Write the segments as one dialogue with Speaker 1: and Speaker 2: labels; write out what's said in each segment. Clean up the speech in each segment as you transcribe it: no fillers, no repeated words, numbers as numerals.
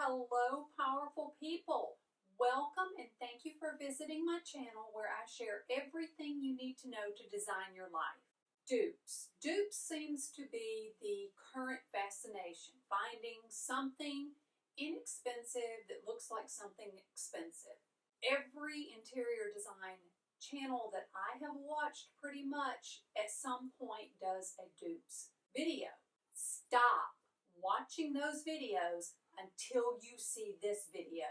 Speaker 1: Hello, powerful people. Welcome and thank you for visiting my channel where I share everything you need to know to design your life. Dupes. Dupes seems to be the current fascination, finding something inexpensive that looks like something expensive. Every interior design channel that I have watched pretty much at some point does a dupes video. Stop watching those videos until you see this video.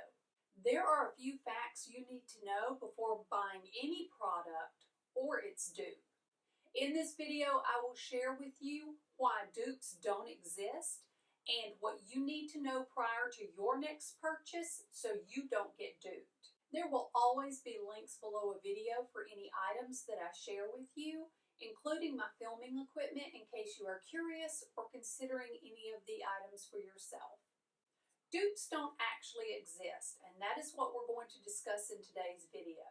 Speaker 1: There are a few facts you need to know before buying any product or its dupe. In this video, I will share with you why dupes don't exist and what you need to know prior to your next purchase so you don't get duped. There will always be links below a video for any items that I share with you, including my filming equipment in case you are curious or considering any of the items for yourself. Dupes don't actually exist, and that is what we're going to discuss in today's video.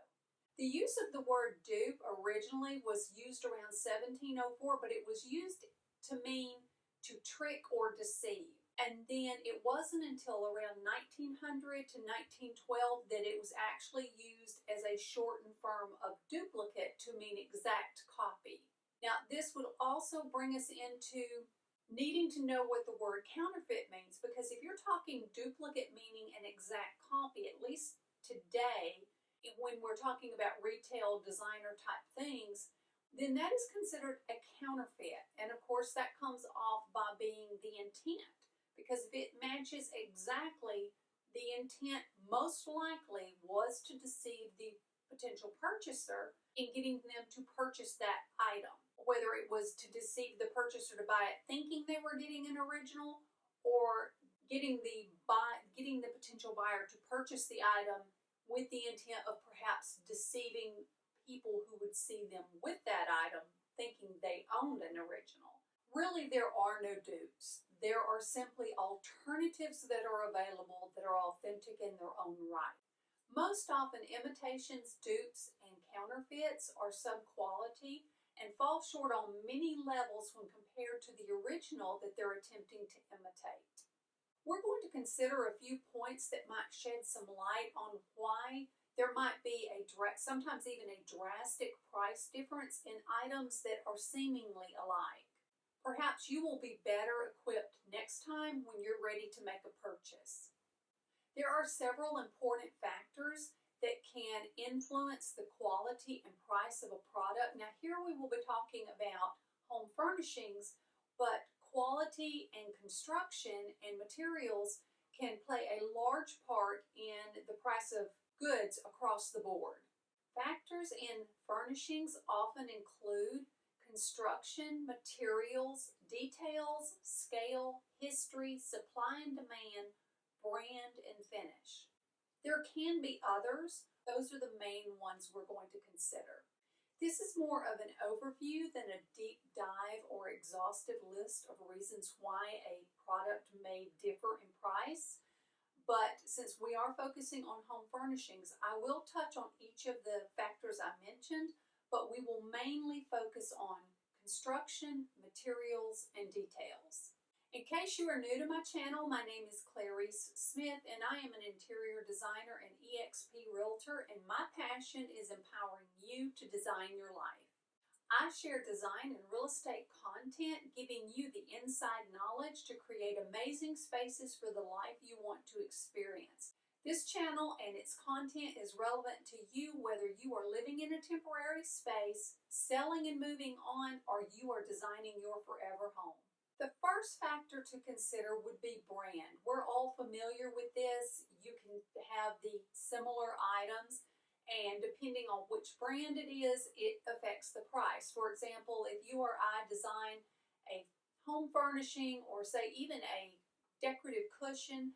Speaker 1: The use of the word dupe originally was used around 1704, but it was used to mean to trick or deceive. And then it wasn't until around 1900 to 1912 that it was actually used as a shortened form of duplicate to mean exact copy. Now, this would also bring us into needing to know what the word counterfeit means, because if you're talking duplicate meaning an exact copy, at least today, when we're talking about retail designer type things, then that is considered a counterfeit. And of course that comes off by being the intent, because if it matches exactly, the intent most likely was to deceive the potential purchaser in getting them to purchase that item. Whether it was to deceive the purchaser to buy it thinking they were getting an original, or getting the potential buyer to purchase the item with the intent of perhaps deceiving people who would see them with that item thinking they owned an original. Really, there are no dupes. There are simply alternatives that are available that are authentic in their own right. Most often, imitations, dupes, and counterfeits are sub-quality and fall short on many levels when compared to the original that they're attempting to imitate. We're going to consider a few points that might shed some light on why there might be sometimes even a drastic price difference in items that are seemingly alike. Perhaps you will be better equipped next time when you're ready to make a purchase. There are several important factors that can influence the quality and price of a product. Now, here we will be talking about home furnishings, but quality and construction and materials can play a large part in the price of goods across the board. Factors in furnishings often include construction, materials, details, scale, history, supply and demand, brand, and finish. There can be others. Those are the main ones we're going to consider. This is more of an overview than a deep dive or exhaustive list of reasons why a product may differ in price. But since we are focusing on home furnishings, I will touch on each of the factors I mentioned, but we will mainly focus on construction, materials, and details. In case you are new to my channel, my name is Clarice Smith, and I am an interior designer and EXP realtor, and my passion is empowering you to design your life. I share design and real estate content, giving you the inside knowledge to create amazing spaces for the life you want to experience. This channel and its content is relevant to you whether you are living in a temporary space, selling and moving on, or you are designing your forever home. The first factor to consider would be brand. We're all familiar with this. You can have the similar items, and depending on which brand it is, it affects the price. For example, if you or I design a home furnishing or say even a decorative cushion,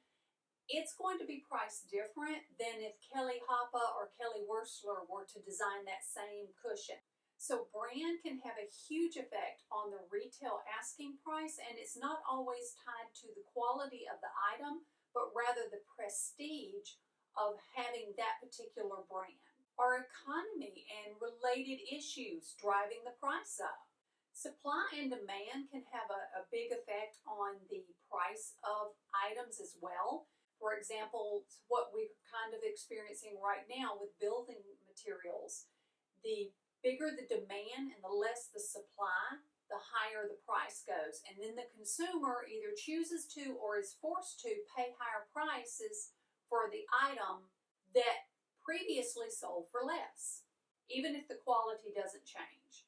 Speaker 1: it's going to be priced different than if Kelly Hoppa or Kelly Wearstler were to design that same cushion. So brand can have a huge effect on the retail asking price, and it's not always tied to the quality of the item, but rather the prestige of having that particular brand. Our economy and related issues driving the price up. Supply and demand can have a big effect on the price of items as well. For example, what we're kind of experiencing right now with building materials, the bigger the demand and the less the supply, the higher the price goes. And then the consumer either chooses to or is forced to pay higher prices for the item that previously sold for less, even if the quality doesn't change.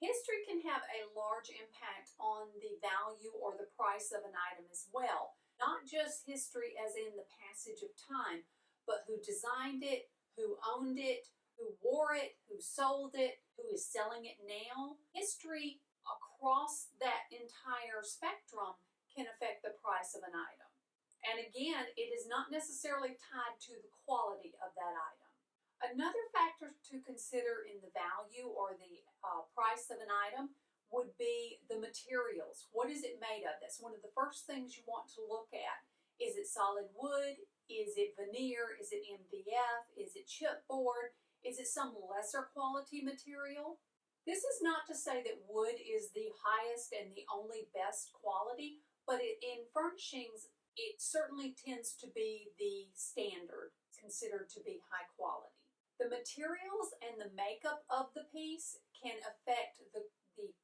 Speaker 1: History can have a large impact on the value or the price of an item as well. Not just history as in the passage of time, but who designed it, who owned it, who wore it, who sold it, who is selling it now. History across that entire spectrum can affect the price of an item. And again, it is not necessarily tied to the quality of that item. Another factor to consider in the value or the price of an item would be the materials. What is it made of? That's one of the first things you want to look at. Is it solid wood? Is it veneer? Is it MDF? Is it chipboard? Is it some lesser quality material? This is not to say that wood is the highest and the only best quality, but in furnishings, it certainly tends to be the standard, considered to be high quality. The materials and the makeup of the piece can affect the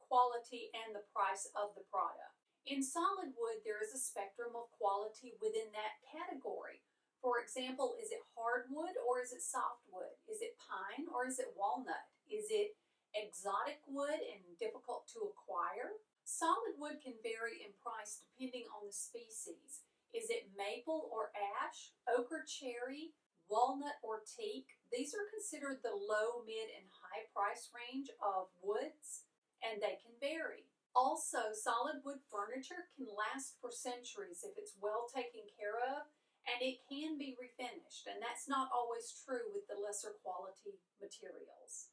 Speaker 1: quality and the price of the product. In solid wood, there is a spectrum of quality within that category. For example, is it hardwood or is it softwood? Is it pine or is it walnut? Is it exotic wood and difficult to acquire? Solid wood can vary in price depending on the species. Is it maple or ash, oak or cherry, walnut or teak? These are considered the low, mid, and high price range of woods, and they can vary. Also, solid wood furniture can last for centuries if it's well taken care of, and it can be refinished, and that's not always true with the lesser quality materials.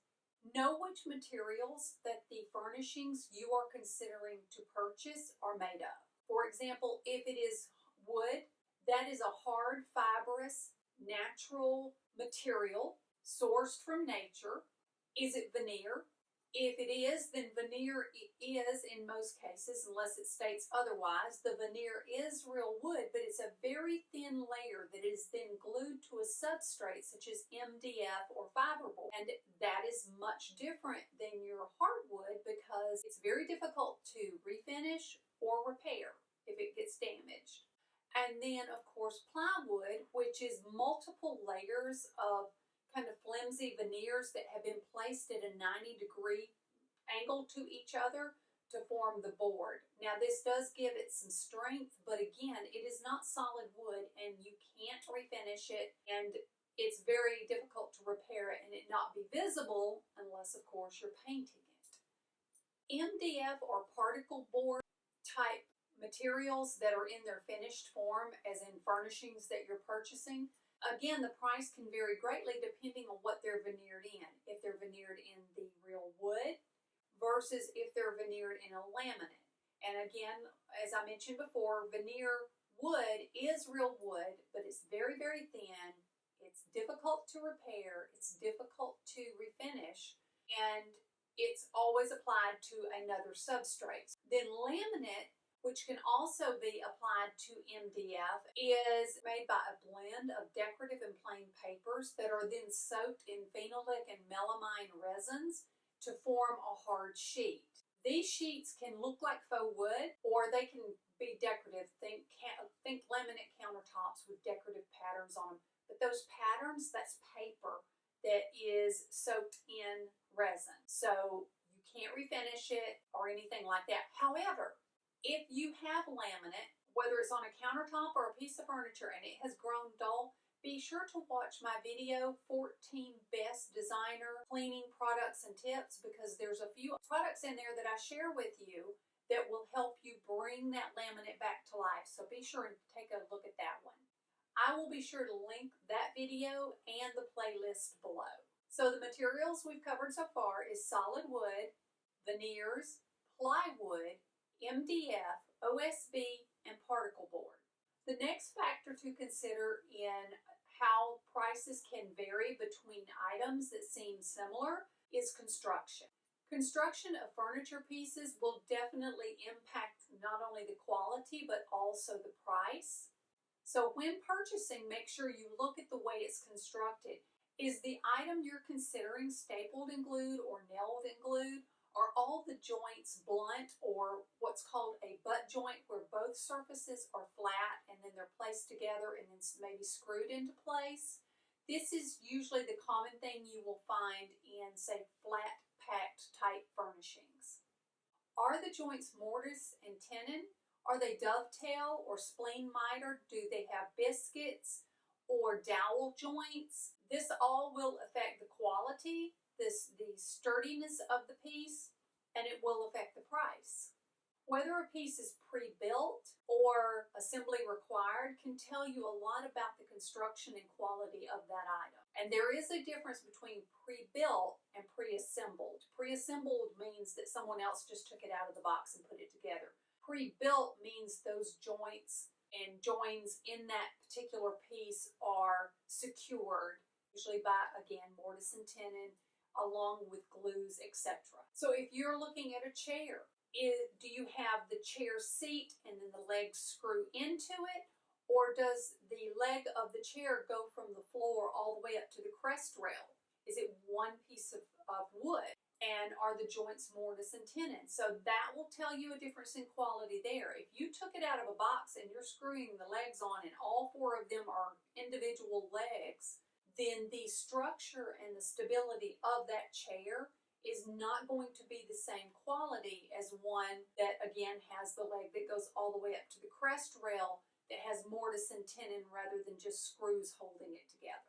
Speaker 1: Know which materials that the furnishings you are considering to purchase are made of. For example, if it is wood, that is a hard, fibrous, natural material sourced from nature. Is it veneer? If it is, then veneer is, in most cases, unless it states otherwise, the veneer is real wood, but it's a very thin layer that is then glued to a substrate such as MDF or fiberboard. And that is much different than your hardwood because it's very difficult to refinish or repair if it gets damaged. And then, of course, plywood, which is multiple layers of kind of flimsy veneers that have been placed at a 90-degree angle to each other to form the board. Now, this does give it some strength, but again, it is not solid wood and you can't refinish it, and it's very difficult to repair it and it not be visible unless, of course, you're painting it. MDF or particle board type materials that are in their finished form, as in furnishings that you're purchasing, again, the price can vary greatly depending on what they're veneered in. If they're veneered in the real wood versus if they're veneered in a laminate. And again, as I mentioned before, veneer wood is real wood, but it's very, very thin. It's difficult to repair. It's difficult to refinish. And it's always applied to another substrate. Then laminate, which can also be applied to MDF, is made by a blend of decorative and plain papers that are then soaked in phenolic and melamine resins to form a hard sheet. These sheets can look like faux wood, or they can be decorative. Think laminate countertops with decorative patterns on them. But those patterns, that's paper that is soaked in resin. So you can't refinish it or anything like that. However, if you have laminate, whether it's on a countertop or a piece of furniture and it has grown dull, be sure to watch my video, 14 Best Designer Cleaning Products and Tips, because there's a few products in there that I share with you that will help you bring that laminate back to life. So be sure and take a look at that one. I will be sure to link that video and the playlist below. So the materials we've covered so far is solid wood, veneers, plywood, MDF, OSB, and particle board. The next factor to consider in how prices can vary between items that seem similar is construction. Construction of furniture pieces will definitely impact not only the quality but also the price. So when purchasing, make sure you look at the way it's constructed. Is the item you're considering stapled and glued or nailed and glued? Are all the joints blunt, or what's called a butt joint, where both surfaces are flat and then they're placed together and then maybe screwed into place? This is usually the common thing you will find in, say, flat packed type furnishings. Are the joints mortise and tenon? Are they dovetail or spleen miter? Do they have biscuits or dowel joints? This all will affect the quality, the sturdiness of the piece, and it will affect the price. Whether a piece is pre-built or assembly required can tell you a lot about the construction and quality of that item. And there is a difference between pre-built and pre-assembled. Pre-assembled means that someone else just took it out of the box and put it together. Pre-built means those joints and joins in that particular piece are secured, usually by, again, mortise and tenon, along with glues, etc. So if you're looking at a chair, do you have the chair seat and then the legs screw into it? Or does the leg of the chair go from the floor all the way up to the crest rail? Is it one piece of wood? And are the joints mortise and tenon? So that will tell you a difference in quality there. If you took it out of a box and you're screwing the legs on and all four of them are individual legs, then the structure and the stability of that chair is not going to be the same quality as one that, again, has the leg that goes all the way up to the crest rail that has mortise and tenon rather than just screws holding it together.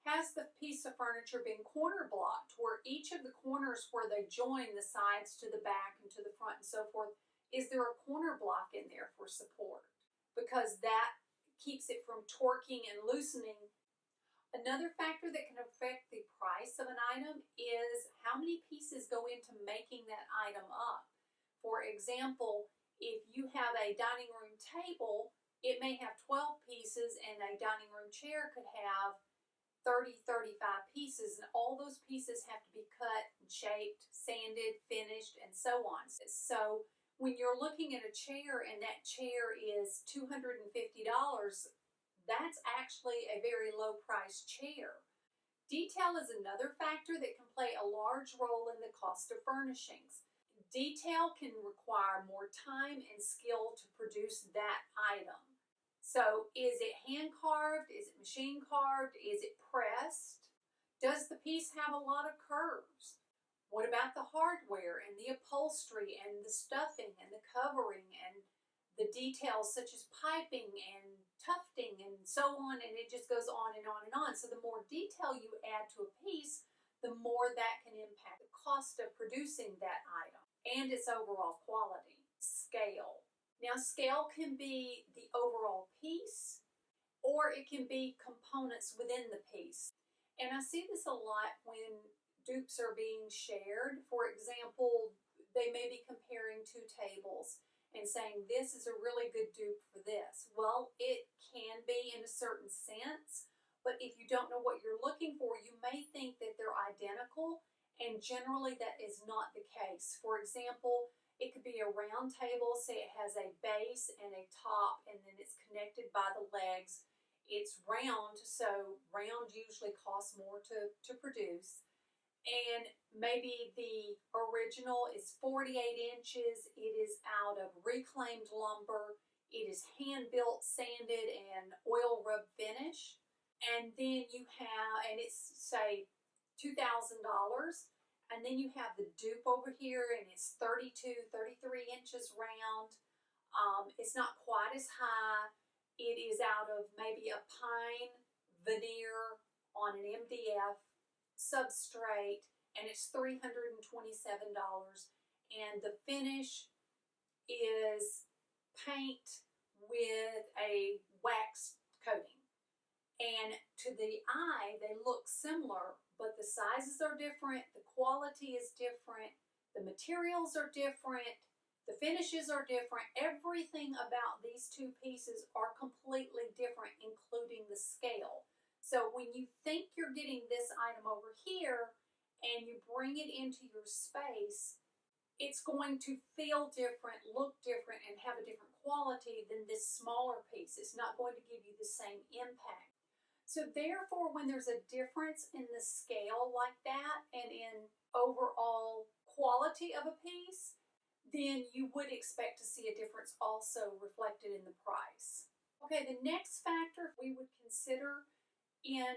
Speaker 1: Has the piece of furniture been corner blocked, where each of the corners where they join the sides to the back and to the front and so forth, is there a corner block in there for support? Because that keeps it from torquing and loosening. Another factor that can affect the price of an item is how many pieces go into making that item up. For example, if you have a dining room table, it may have 12 pieces and a dining room chair could have 30, 35 pieces, and all those pieces have to be cut and shaped, sanded, finished, and so on. So when you're looking at a chair and that chair is $250, that's actually a very low price chair. Detail is another factor that can play a large role in the cost of furnishings. Detail can require more time and skill to produce that item. So is it hand carved? Is it machine carved? Is it pressed? Does the piece have a lot of curves? What about the hardware and the upholstery and the stuffing and the covering and the details such as piping and tufting and so on, and it just goes on and on and on. So the more detail you add to a piece, the more that can impact the cost of producing that item and its overall quality. Scale. Now, scale can be the overall piece, or it can be components within the piece. And I see this a lot when dupes are being shared. For example, they may be comparing two tables and saying, this is a really good dupe for this. Well, it can be in a certain sense, but if you don't know what you're looking for, you may think that they're identical, and generally that is not the case. For example, it could be a round table, say it has a base and a top, and then it's connected by the legs. It's round, so round usually costs more to produce. And maybe the original is 48 inches. It is out of reclaimed lumber. It is hand-built, sanded, and oil rub finish. And then you have, and it's, say, $2,000. And then you have the dupe over here, and it's 32, 33 inches round. It's not quite as high. It is out of maybe a pine veneer on an MDF substrate, and it's $327. And the finish is paint with a wax coating. And to the eye, they look similar, but the sizes are different, the quality is different, the materials are different, the finishes are different. Everything about these two pieces are completely different, including the scale. So when you think you're getting this item over here and you bring it into your space, it's going to feel different, look different, and have a different quality than this smaller piece. It's not going to give you the same impact. So therefore, when there's a difference in the scale like that and in overall quality of a piece, then you would expect to see a difference also reflected in the price. Okay, the next factor we would consider in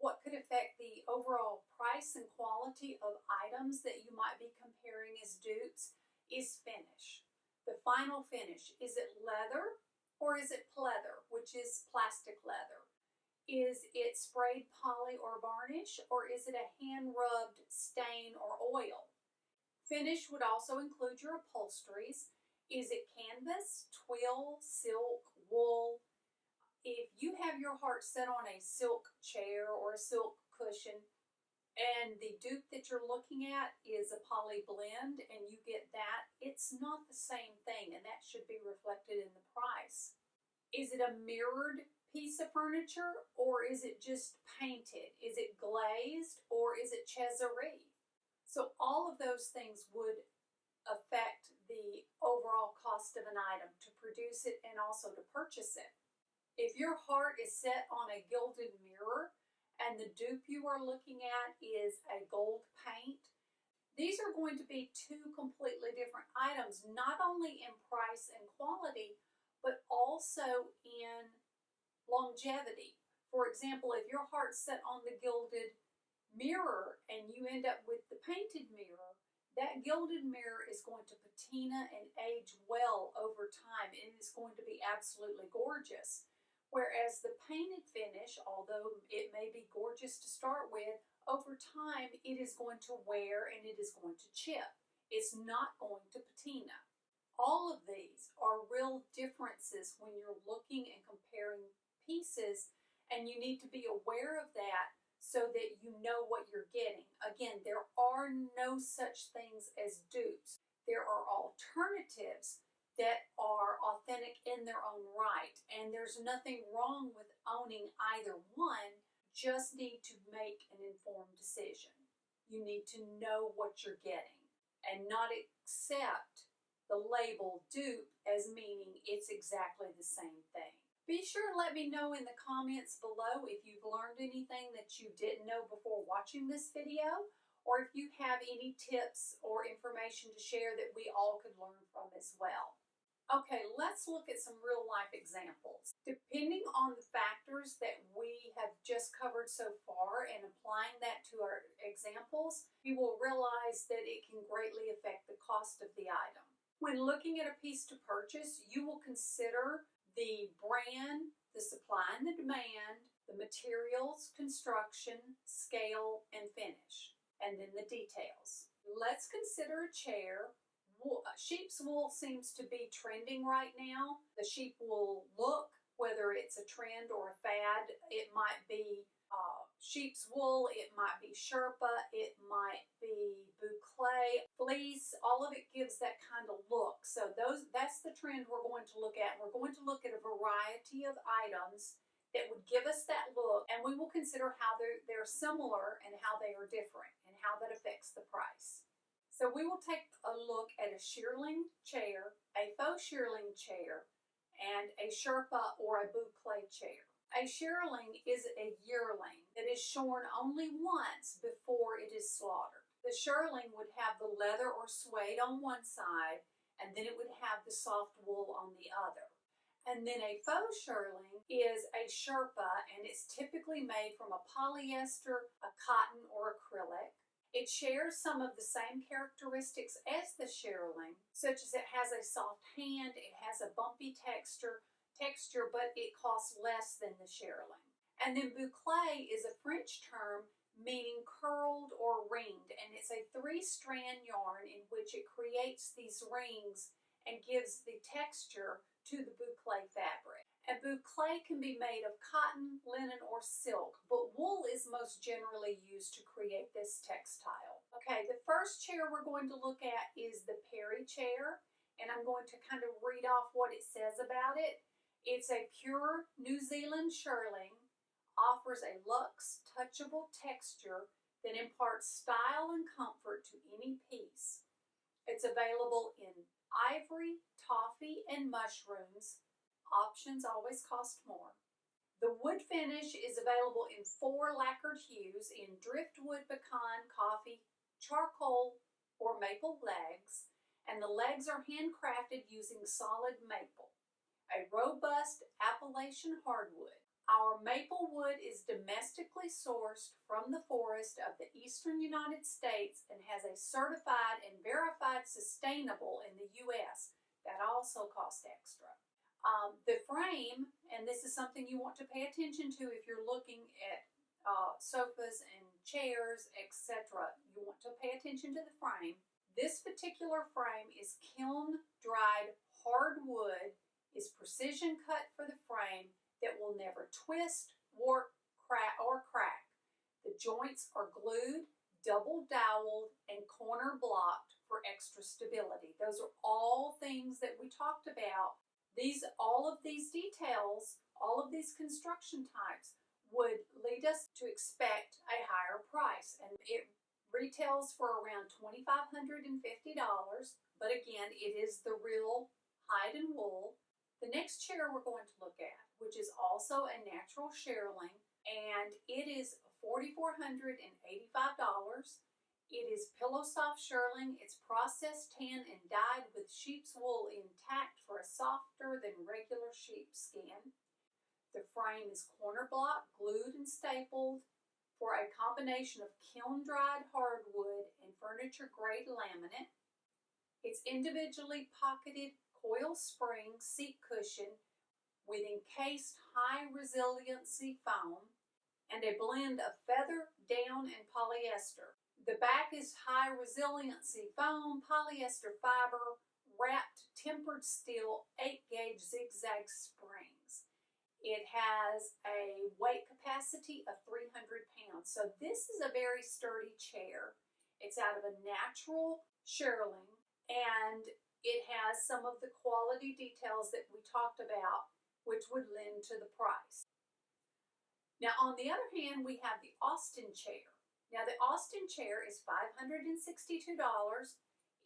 Speaker 1: what could affect the overall price and quality of items that you might be comparing as dupes is finish. The final finish. Is it leather or is it pleather, which is plastic leather? Is it sprayed poly or varnish, or is it a hand-rubbed stain or oil? Finish would also include your upholsteries. Is it canvas, twill, silk, wool? If you have your heart set on a silk chair or a silk cushion, and the dupe that you're looking at is a poly blend and you get that, it's not the same thing, and that should be reflected in the price. Is it a mirrored piece of furniture, or is it just painted? Is it glazed, or is it chaiserie? So all of those things would affect the overall cost of an item to produce it and also to purchase it. If your heart is set on a gilded mirror and the dupe you are looking at is a gold paint, these are going to be two completely different items, not only in price and quality, but also in longevity. For example, if your heart's set on the gilded mirror and you end up with the painted mirror, that gilded mirror is going to patina and age well over time, and it's going to be absolutely gorgeous. Whereas the painted finish, although it may be gorgeous to start with, over time it is going to wear and it is going to chip. It's not going to patina. All of these are real differences when you're looking and comparing pieces, and you need to be aware of that so that you know what you're getting. Again, there are no such things as dupes. There are alternatives that are authentic in their own right, and there's nothing wrong with owning either one. Just need to make an informed decision. You need to know what you're getting and not accept the label dupe as meaning it's exactly the same thing. Be sure to let me know in the comments below if you've learned anything that you didn't know before watching this video, or if you have any tips or information to share that we all could learn from as well. Okay, let's look at some real life examples. Depending on the factors that we have just covered so far and applying that to our examples, you will realize that it can greatly affect the cost of the item. When looking at a piece to purchase, you will consider the brand, the supply and the demand, the materials, construction, scale, and finish, and then the details. Let's consider a chair. Sheep's wool seems to be trending right now. The sheep wool look, whether it's a trend or a fad, it might be sheep's wool, it might be Sherpa, it might be boucle, fleece, all of it gives that kind of look. So that's the trend we're going to look at. We're going to look at a variety of items that would give us that look, and we will consider how they're similar and how they are different and how that affects the price. So we will take a look at a shearling chair, a faux shearling chair, and a Sherpa or a boucle chair. A shearling is a yearling that is shorn only once before it is slaughtered. The shearling would have the leather or suede on one side, and then it would have the soft wool on the other. And then a faux shearling is a Sherpa, and it's typically made from a polyester, a cotton, or acrylic. It shares some of the same characteristics as the shearling, such as it has a soft hand, it has a bumpy texture, but it costs less than the shearling. And then boucle is a French term meaning curled or ringed, and it's a 3-strand yarn in which it creates these rings and gives the texture to the boucle fabric. And boucle can be made of cotton, linen, or silk, but wool is most generally used to create this textile. Okay, the first chair we're going to look at is the Perry chair, and I'm going to kind of read off what it says about it. It's a pure New Zealand shearling, offers a luxe, touchable texture that imparts style and comfort to any piece. It's available in ivory, toffee, and mushrooms. Options always cost more. The wood finish is available in 4 lacquered hues in driftwood, pecan, coffee, charcoal, or maple legs, and the legs are handcrafted using solid maple, a robust Appalachian hardwood. Our maple wood is domestically sourced from the forest of the eastern United States and has a certified and verified sustainable in the U.S. That also costs extra. The frame, and this is something you want to pay attention to if you're looking at sofas and chairs, etc. You want to pay attention to the frame. This particular frame is kiln-dried hardwood, is precision cut for the frame that will never twist, warp, or crack. The joints are glued, double doweled, and corner blocked for extra stability. Those are all things that we talked about. All of these details, all of these construction types would lead us to expect a higher price, and it retails for around $2,550, but again, it is the real hide and wool. The next chair we're going to look at, which is also a natural shearling, and it is $4,485. It is pillow soft shearling. It's processed, tanned, and dyed with sheep's wool intact for a softer than regular sheepskin. The frame is corner block, glued and stapled for a combination of kiln-dried hardwood and furniture-grade laminate. It's individually pocketed coil spring seat cushion with encased high resiliency foam and a blend of feather, down, and polyester. The back is high resiliency foam, polyester fiber, wrapped tempered steel 8-gauge zigzag springs. It has a weight capacity of 300 pounds. So this is a very sturdy chair. It's out of a natural shearling, and it has some of the quality details that we talked about, which would lend to the price. Now, on the other hand, we have the Austin chair. Now, the Austin chair is $562.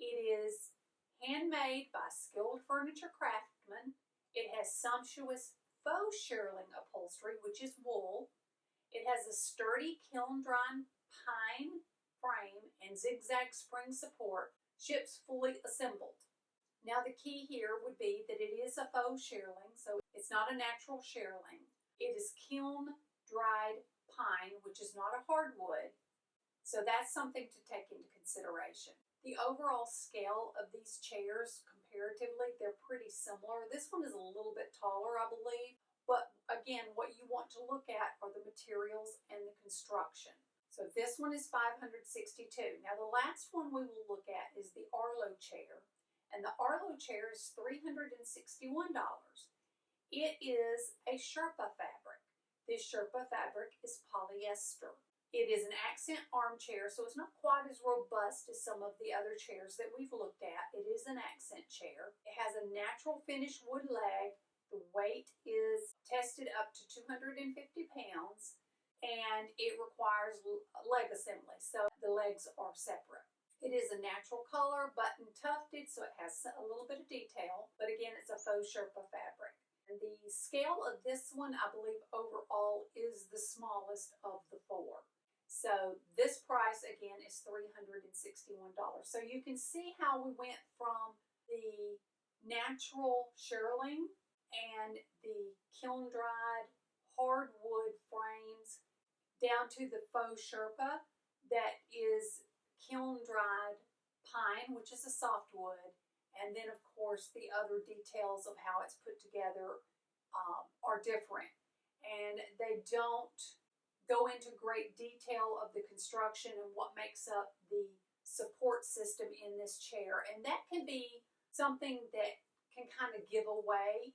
Speaker 1: It is handmade by skilled furniture craftsmen. It has sumptuous faux shearling upholstery, which is wool. It has a sturdy kiln-dried pine frame and zigzag spring support. Ships fully assembled. Now, the key here would be that it is a faux shearling, so it's not a natural shearling. It is kiln-dried pine, which is not a hardwood. So that's something to take into consideration. The overall scale of these chairs, comparatively, they're pretty similar. This one is a little bit taller, I believe. But again, what you want to look at are the materials and the construction. So this one is $562. Now the last one we will look at is the ARLO chair. And the ARLO chair is $361. It is a Sherpa fabric. This Sherpa fabric is polyester. It is an accent armchair, so it's not quite as robust as some of the other chairs that we've looked at. It is an accent chair. It has a natural finish wood leg. The weight is tested up to 250 pounds, and it requires leg assembly, so the legs are separate. It is a natural color, button tufted, so it has a little bit of detail, but again, it's a faux Sherpa fabric. And the scale of this one, I believe, overall is the smallest of the 4. So this price, again, is $361. So you can see how we went from the natural shearling and the kiln-dried hardwood frames down to the faux Sherpa that is kiln-dried pine, which is a softwood, and then, of course, the other details of how it's put together are different. And they don't go into great detail of the construction and what makes up the support system in this chair. And that can be something that can kind of give away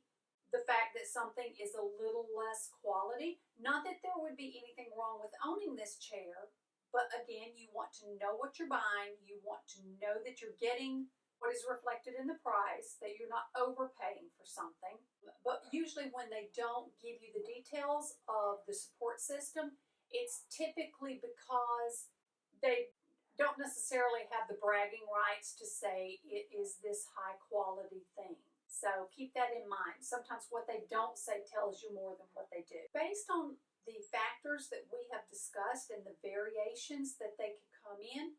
Speaker 1: the fact that something is a little less quality. Not that there would be anything wrong with owning this chair, but again, you want to know what you're buying. You want to know that you're getting what is reflected in the price, that you're not overpaying for something. But usually when they don't give you the details of the support system, it's typically because they don't necessarily have the bragging rights to say it is this high quality thing. So keep that in mind. Sometimes what they don't say tells you more than what they do. Based on the factors that we have discussed and the variations that they could come in,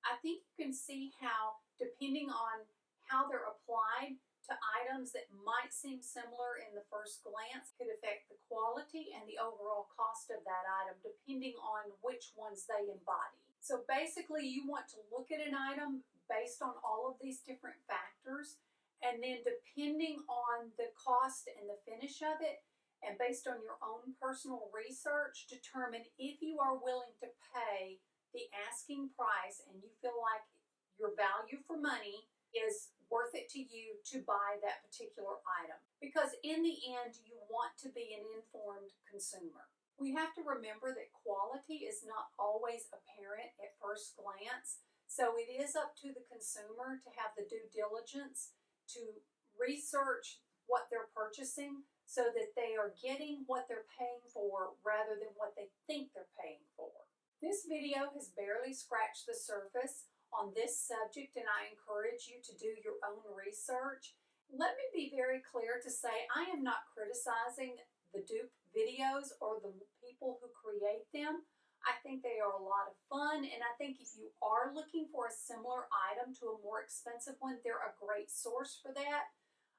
Speaker 1: I think you can see how, depending on how they're applied to items that might seem similar in the first glance, could affect the quality and the overall cost of that item, depending on which ones they embody. So basically, you want to look at an item based on all of these different factors, and then depending on the cost and the finish of it, and based on your own personal research, determine if you are willing to pay the asking price and you feel like your value for money is worth it to you to buy that particular item. Because in the end, you want to be an informed consumer. We have to remember that quality is not always apparent at first glance, so it is up to the consumer to have the due diligence to research what they're purchasing so that they are getting what they're paying for rather than what they think they're paying for. This video has barely scratched the surface on this subject, and I encourage you to do your own research. Let me be very clear to say I am not criticizing the dupe videos or the people who create them. I think they are a lot of fun, and I think if you are looking for a similar item to a more expensive one, they're a great source for that.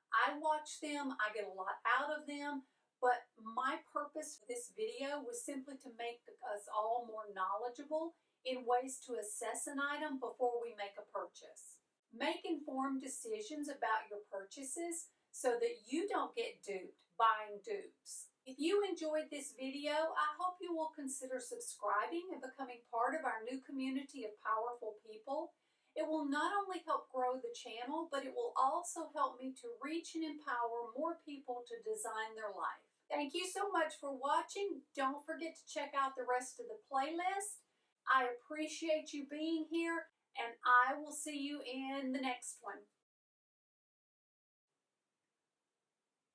Speaker 1: I watch them, I get a lot out of them, but my purpose for this video was simply to make us all more knowledgeable in ways to assess an item before we make a purchase. Make informed decisions about your purchases so that you don't get duped buying dupes. If you enjoyed this video, I hope you will consider subscribing and becoming part of our new community of powerful people. It will not only help grow the channel, but it will also help me to reach and empower more people to design their life. Thank you so much for watching. Don't forget to check out the rest of the playlist. I appreciate you being here, and I will see you in the next one.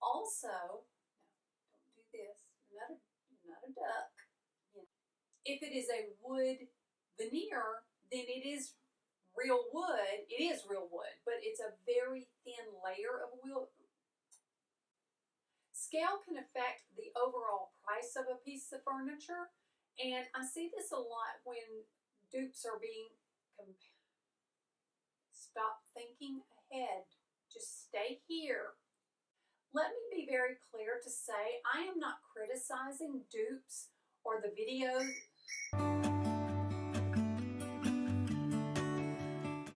Speaker 1: Also, no, don't do this. You're not a duck. If it is a wood veneer, then it is real wood. It is real wood, but it's a very thin layer of wood. Scale can affect the overall price of a piece of furniture, and I see this a lot when dupes are being Stop thinking ahead. Just stay here. Let me be very clear to say I am not criticizing dupes or the videos